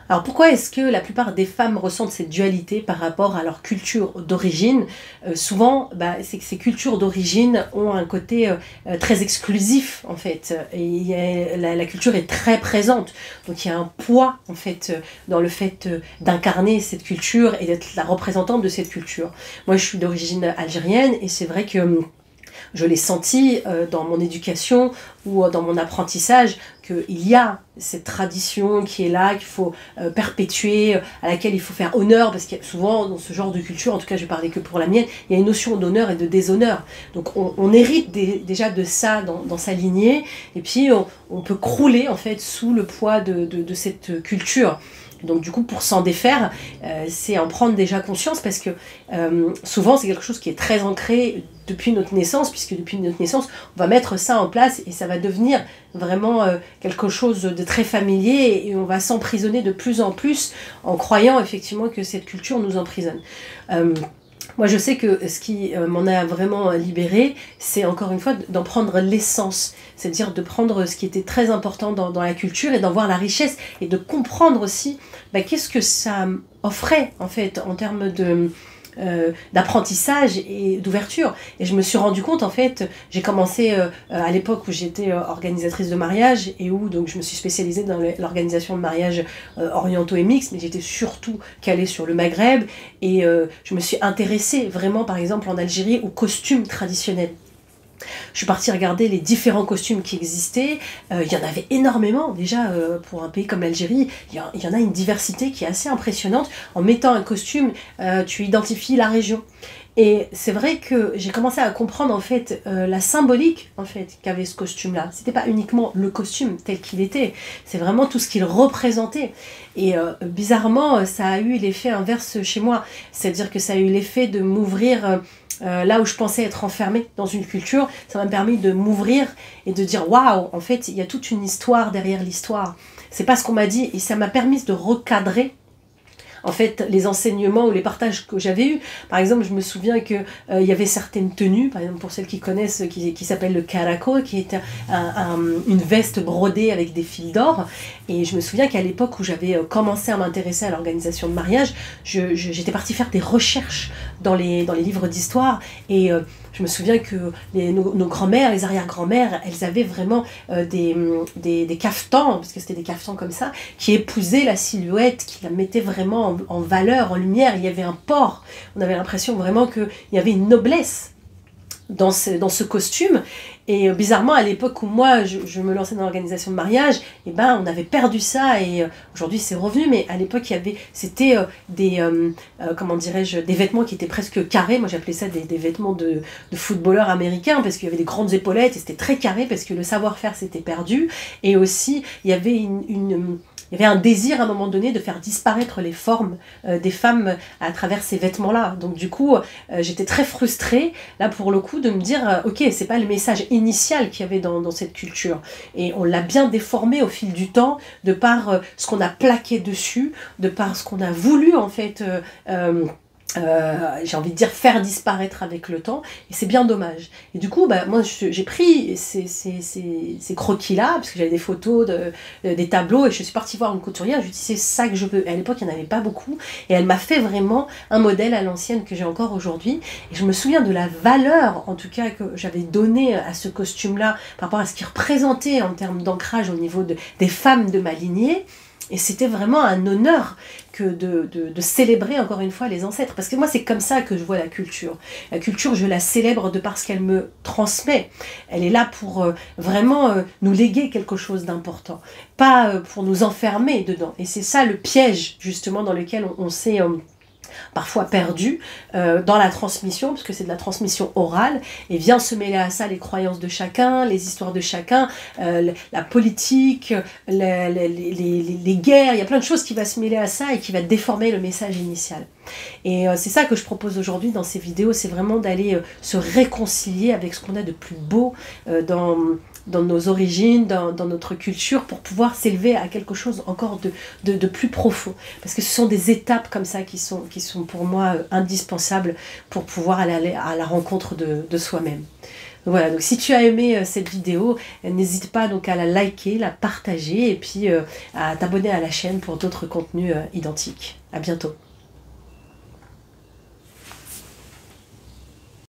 Alors pourquoi est-ce que la plupart des femmes ressentent cette dualité par rapport à leur culture d'origine? Souvent, c'est que ces cultures d'origine ont un côté très exclusif en fait. Et la culture est très présente. Donc il y a un poids en fait dans le fait d'incarner cette culture et d'être la représentante de cette culture. Moi je suis d'origine algérienne et c'est vrai que je l'ai senti dans mon éducation ou dans mon apprentissage qu'il y a cette tradition qui est là, qu'il faut perpétuer, à laquelle il faut faire honneur, parce qu'il y a souvent dans ce genre de culture, en tout cas je vais parler que pour la mienne, il y a une notion d'honneur et de déshonneur. Donc on hérite déjà de ça dans sa lignée, et puis on peut crouler en fait sous le poids de cette culture. Donc du coup, pour s'en défaire, c'est en prendre déjà conscience, parce que souvent c'est quelque chose qui est très ancré depuis notre naissance, puisque depuis notre naissance, on va mettre ça en place et ça va devenir vraiment quelque chose de très familier, et on va s'emprisonner de plus en plus en croyant effectivement que cette culture nous emprisonne. Moi, je sais que ce qui m'en a vraiment libérée, c'est encore une fois d'en prendre l'essence, c'est-à-dire de prendre ce qui était très important dans la culture et d'en voir la richesse, et de comprendre aussi qu'est-ce que ça offrait en fait en termes d'apprentissage et d'ouverture. Et je me suis rendu compte, en fait, j'ai commencé à l'époque où j'étais organisatrice de mariage, et où donc je me suis spécialisée dans l'organisation de mariages orientaux et mixtes, mais j'étais surtout calée sur le Maghreb, et je me suis intéressée vraiment, par exemple en Algérie, aux costumes traditionnels. Je suis partie regarder les différents costumes qui existaient. Il y en avait énormément déjà pour un pays comme l'Algérie. Il y en a une diversité qui est assez impressionnante. En mettant un costume, tu identifies la région. Et c'est vrai que j'ai commencé à comprendre en fait la symbolique en fait qu'avait ce costume-là. C'était pas uniquement le costume tel qu'il était, c'est vraiment tout ce qu'il représentait. Et bizarrement, ça a eu l'effet inverse chez moi. C'est-à-dire que ça a eu l'effet de m'ouvrir là où je pensais être enfermée dans une culture. Ça m'a permis de m'ouvrir et de dire waouh, en fait, il y a toute une histoire derrière l'histoire. C'est pas ce qu'on m'a dit, et ça m'a permis de recadrer en fait les enseignements ou les partages que j'avais eus. Par exemple, je me souviens que il y avait certaines tenues, par exemple pour celles qui connaissent, qui s'appelle le karako, qui est une veste brodée avec des fils d'or. Et je me souviens qu'à l'époque où j'avais commencé à m'intéresser à l'organisation de mariage, j'étais partie faire des recherches dans les livres d'histoire, et je me souviens que nos grands-mères, les arrière-grands-mères, elles avaient vraiment des caftans, parce que c'était des caftans comme ça, qui épousaient la silhouette, qui la mettaient vraiment en valeur, en lumière. Il y avait un port, on avait l'impression vraiment qu'il y avait une noblesse dans ce costume. Et bizarrement, à l'époque où moi je me lançais dans l'organisation de mariage, on avait perdu ça, et aujourd'hui c'est revenu, mais à l'époque c'était comment dirais-je, des vêtements qui étaient presque carrés. Moi j'appelais ça des vêtements de footballeurs américains, parce qu'il y avait des grandes épaulettes et c'était très carré, parce que le savoir-faire s'était perdu, et aussi il y avait il y avait un désir à un moment donné de faire disparaître les formes des femmes à travers ces vêtements-là. Donc du coup, j'étais très frustrée, là pour le coup, de me dire ok, c'est pas le message initial qu'il y avait dans cette culture. Et on l'a bien déformé au fil du temps, de par ce qu'on a plaqué dessus, de par ce qu'on a voulu en fait... j'ai envie de dire faire disparaître avec le temps, et c'est bien dommage. Et du coup moi j'ai pris ces croquis là, parce que j'avais des photos des tableaux, et je suis partie voir une couturière, je lui ai dit c'est ça que je veux. Et à l'époque il n'y en avait pas beaucoup, et elle m'a fait vraiment un modèle à l'ancienne que j'ai encore aujourd'hui. Et je me souviens de la valeur en tout cas que j'avais donnée à ce costume là par rapport à ce qu'il représentait en termes d'ancrage au niveau des femmes de ma lignée. Et c'était vraiment un honneur que de célébrer encore une fois les ancêtres. Parce que moi, c'est comme ça que je vois la culture. La culture, je la célèbre de par ce qu'elle me transmet. Elle est là pour vraiment nous léguer quelque chose d'important. Pas pour nous enfermer dedans. Et c'est ça le piège, justement, dans lequel on s'est... parfois perdu dans la transmission, parce que c'est de la transmission orale, et vient se mêler à ça les croyances de chacun, les histoires de chacun, la politique, les guerres, il y a plein de choses qui vont se mêler à ça et qui va déformer le message initial. Et c'est ça que je propose aujourd'hui dans ces vidéos, c'est vraiment d'aller se réconcilier avec ce qu'on a de plus beau dans nos origines, dans notre culture, pour pouvoir s'élever à quelque chose encore de plus profond. Parce que ce sont des étapes comme ça qui sont pour moi indispensables pour pouvoir aller à la rencontre de soi-même. Voilà, donc si tu as aimé cette vidéo, n'hésite pas donc à la liker, la partager et puis à t'abonner à la chaîne pour d'autres contenus identiques. À bientôt.